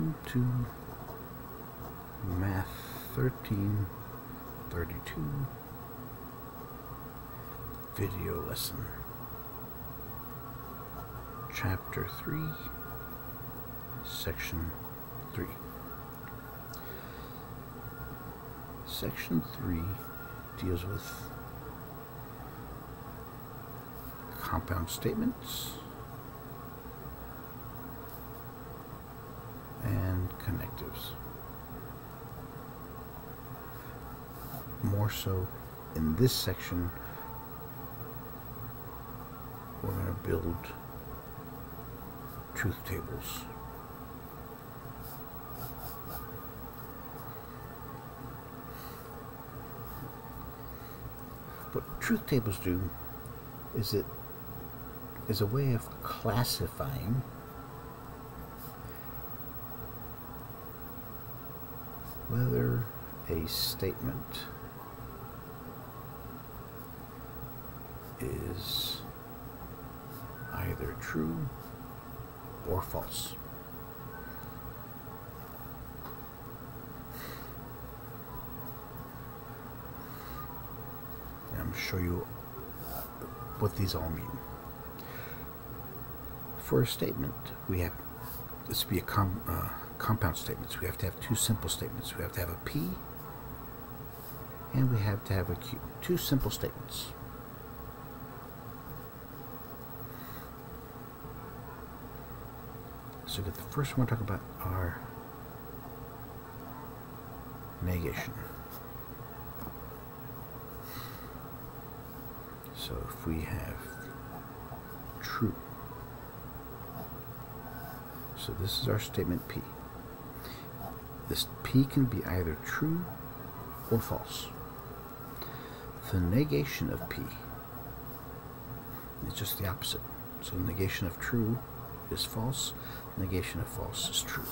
Welcome to Math 1332 video lesson, Chapter 3, Section 3. Section 3 deals with compound statements and connectives. More so, in this section, we're going to build truth tables. What truth tables do is it is a way of classifying whether a statement is either true or false. And I'm going to show you what these all mean. For a statement, we have this be a compound statements. We have to have two simple statements. We have to have a P and we have to have a Q. Two simple statements. So the first one we're talking about are negation. So if we have true, so this is our statement P. This P can be either true or false. The negation of P is just the opposite. So the negation of true is false, negation of false is true.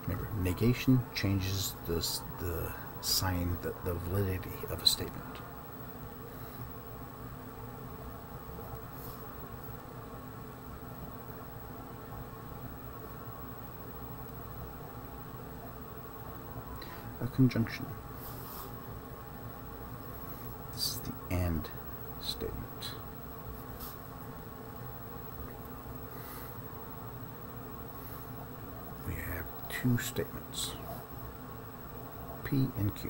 Remember, negation changes the sign, the validity of a statement. A conjunction. This is the AND statement. We have two statements, P and Q.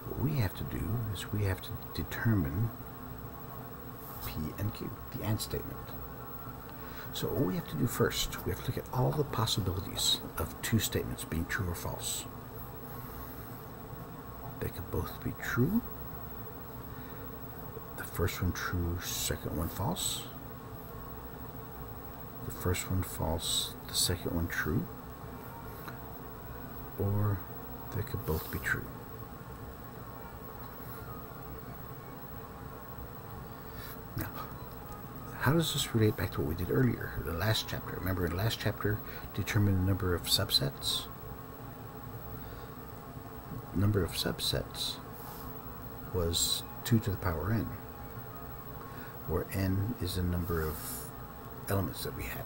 What we have to do is we have to determine P and Q, the AND statement. So what we have to do first, we have to look at all the possibilities of two statements being true or false. They could both be true. The first one true, second one false. The first one false, the second one true. Or they could both be true. Now, how does this relate back to what we did earlier, the last chapter? Remember, in the last chapter, determine the number of subsets. Number of subsets was 2 to the power n, where n is the number of elements that we had.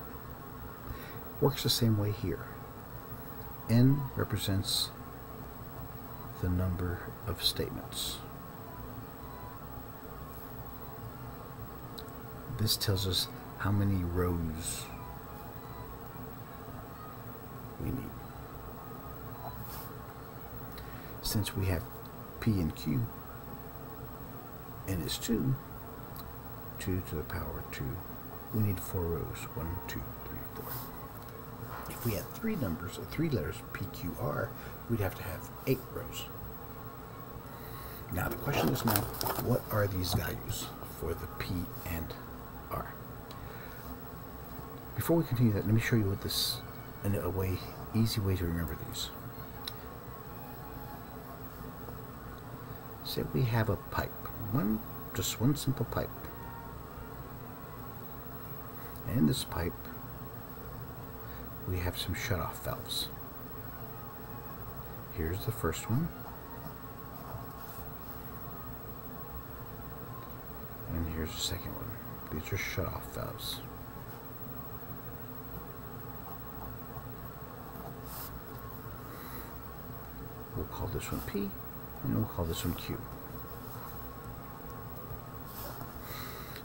Works the same way here. N represents the number of statements. This tells us how many rows we need. Since we have P and Q, N is 2, 2 to the power 2, we need 4 rows, 1, 2, 3, 4. If we had 3 numbers, or 3 letters, P, Q, R, we'd have to have 8 rows. Now the question is now, what are these values for the P and R? Before we continue that, let me show you what this, in a way, easy way to remember these. Say we have a pipe, just one simple pipe. And in this pipe, we have some shutoff valves. Here's the first one. And here's the second one. These are shut-off valves. We'll call this one P, and we'll call this one Q.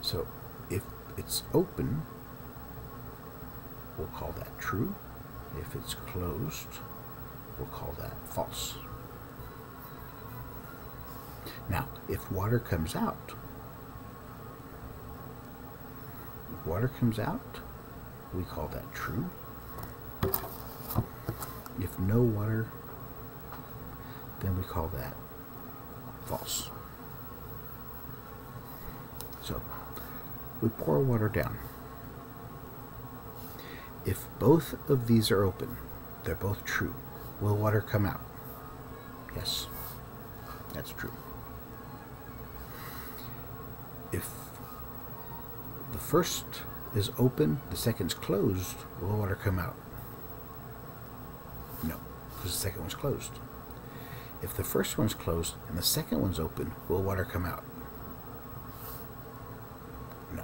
So if it's open, we'll call that true. If it's closed, we'll call that false. Now, if water comes out, we call that true. If no water, then we call that false. So we pour water down. If both of these are open, they're both true. Will water come out? Yes, that's true. If the first is open, the second's closed, will water come out? No, because the second one's closed. If the first one's closed and the second one's open, will water come out? No.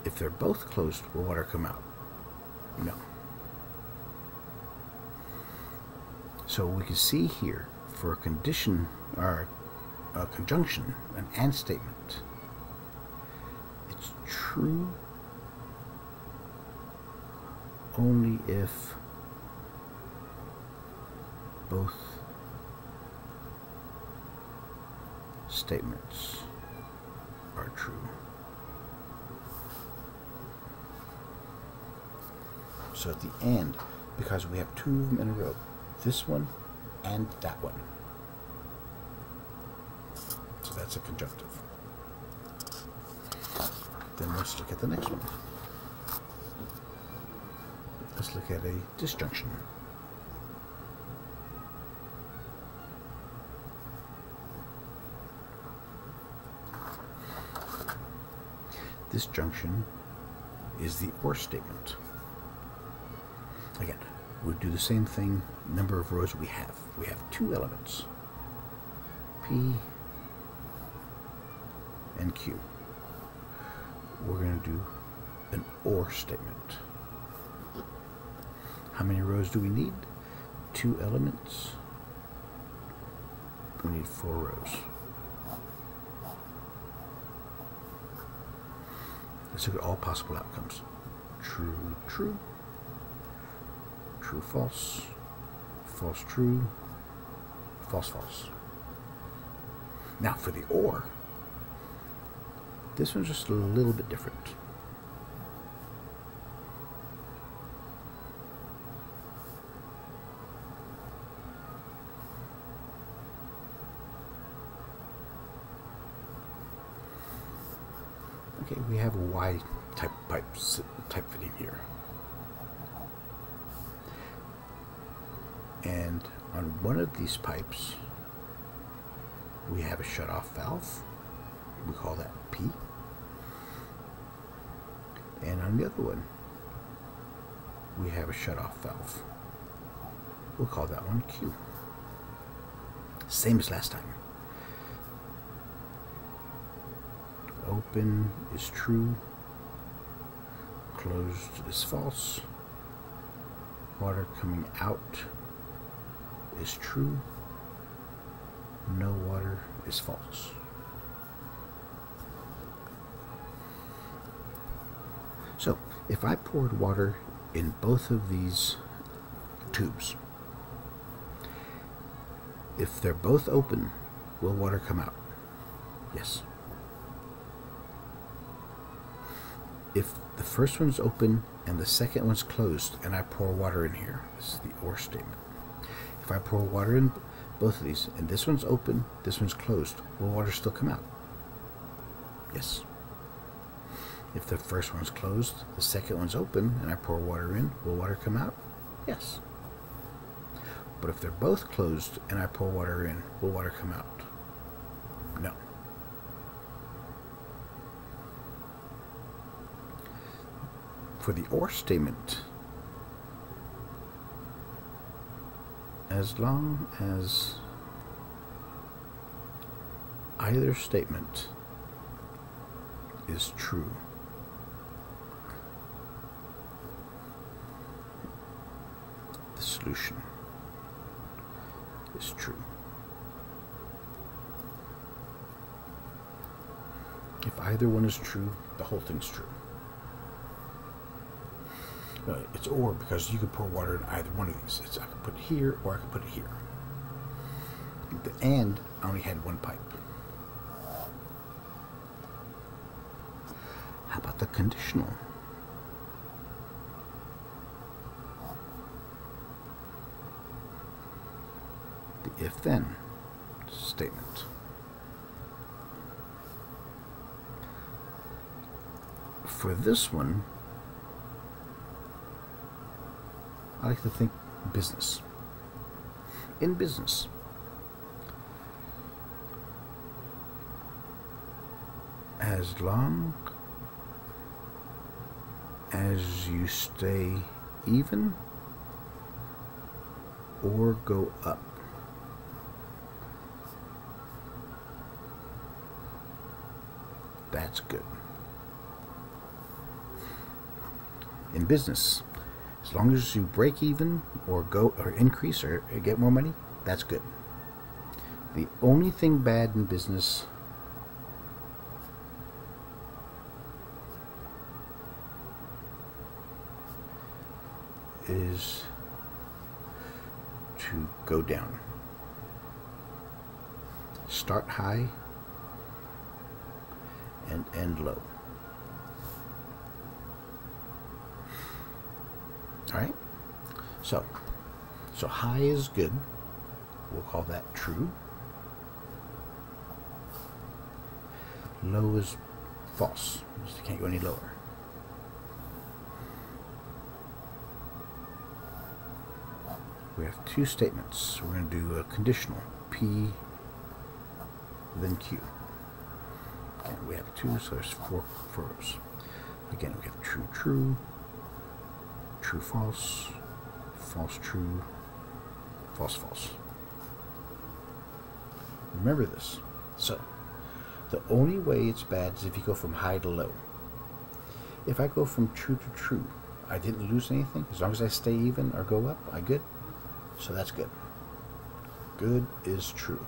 If they're both closed, will water come out? No. So we can see here for a condition or a conjunction, an and statement, it's true only if both statements are true. So at the end, because we have two of them in a row, this one and that one. So that's a conjunctive. Then let's look at the next one. Let's look at a disjunction. Disjunction is the or statement. Again, we'll do the same thing, number of rows we have. We have two elements, P and Q. We're going to do an or statement. How many rows do we need? Two elements. We need 4 rows. Let's look at all possible outcomes. True, true. True, false. False, true. False, false. Now for the or, this one's just a little bit different. Okay, we have a Y type type fitting here. And on one of these pipes, we have a shut-off valve. We call that P. And on the other one, we have a shut-off valve. We'll call that one Q. Same as last time. Open is true. Closed is false. Water coming out is true. No water is false. So, if I poured water in both of these tubes, if they're both open, will water come out? Yes. If the first one's open and the second one's closed and I pour water in here, this is the or statement. If I pour water in both of these and this one's open, this one's closed, will water still come out? Yes. If the first one's closed, the second one's open, and I pour water in, will water come out? Yes. But if they're both closed and I pour water in, will water come out? No. For the or statement, as long as either statement is true. The solution is true. If either one is true, the whole thing's true. It's or, because you can pour water in either one of these. I can put it here or I can put it here. The and, I only had one pipe. How about the conditional? The if-then statement. For this one, I like to think business. In business, as long as you stay even or go up, that's good. In business, as long as you break even or go or increase or get more money, that's good. The only thing bad in business is to go down. Start high and end low. Alright? So high is good. We'll call that true. Low is false. You can't go any lower. We have two statements. We're going to do a conditional. P, then Q. Again, we have two, so there's four rows. Again, we have true, true, true, false, false, true, false, false. Remember this. So, the only way it's bad is if you go from high to low. If I go from true to true, I didn't lose anything. As long as I stay even or go up, I good. So that's good. Good is true.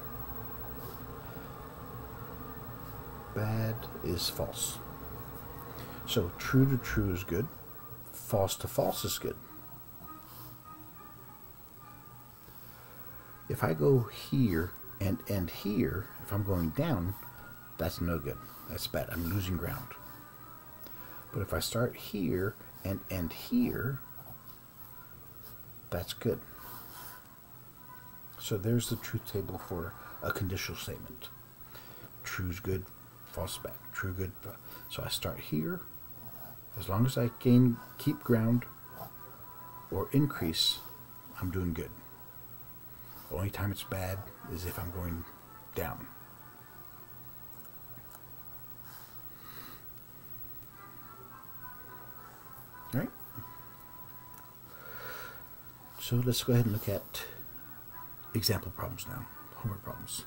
Bad is false. So true to true is good. False to false is good. If I go here and end here, if I'm going down, that's no good. That's bad. I'm losing ground. But if I start here and end here, that's good. So there's the truth table for a conditional statement. True's good, false bad. True, good. So I start here. As long as I keep ground or increase, I'm doing good. The only time it's bad is if I'm going down. All right. So let's go ahead and look at example problems now, homework problems.